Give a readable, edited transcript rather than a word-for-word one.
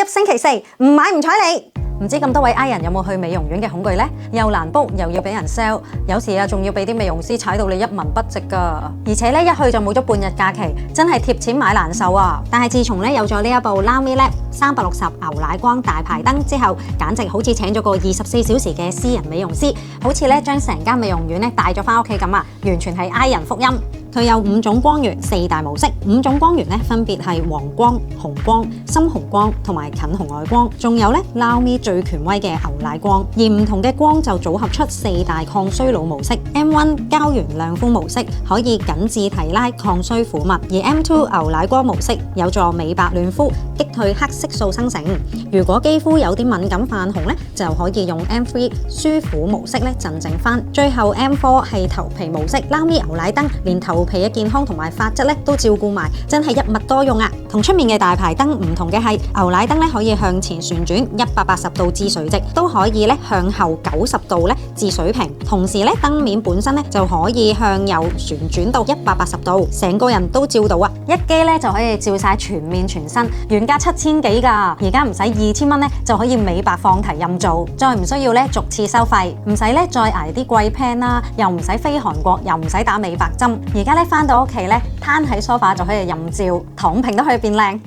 入星期四，唔買唔睬你。唔知咁多位 I 人有冇去美容院嘅恐懼呢？又難 book，又要俾人 sell， 有時啊仲要俾啲美容師踩到你一文不值噶。而且咧一去就冇咗半日假期，真係貼錢買難受啊！但係自從咧有咗呢一部 Now Me Lab 360牛奶光大排燈之後，簡直好似請咗個24小時嘅私人美容師，好似咧將成間美容院咧帶咗翻屋企咁啊！完全係 I 人福音。佢有5種光源，4大模式，5種光源咧分別係黃光、紅光、深紅光同埋近紅外光，仲有咧 Now Me 最權威嘅牛奶光。而唔同嘅光就組合出4大抗衰老模式。M1 膠原亮膚模式可以緊緻提拉抗衰撫紋，而 M2 牛奶光模式有助美白嫩膚，擊退黑色素生成。如果肌膚有啲敏感泛紅咧，就可以用 M3 舒撫模式咧鎮靜翻。最後 M4 係頭皮模式 ，Now Me 牛奶燈連頭皮嘅健康同埋髮質咧都照顧埋，真係一物多用啊！同出面嘅大排燈唔同嘅係，牛奶燈咧可以向前旋轉180度至垂直，都可以咧向後90度咧至水平。同時咧燈面本身咧就可以向右旋轉到180度，成個人都照到啊！一機咧就可以照晒全面全身，原價7000幾㗎，而家唔使2000蚊咧就可以美白放題任做，再唔需要咧逐次收費，唔使咧再捱啲貴 plan 啦，又唔使飛韓國，又唔使打美白針，而家咧返到屋企咧攤喺梳化就可以任照，躺平都可以變靚。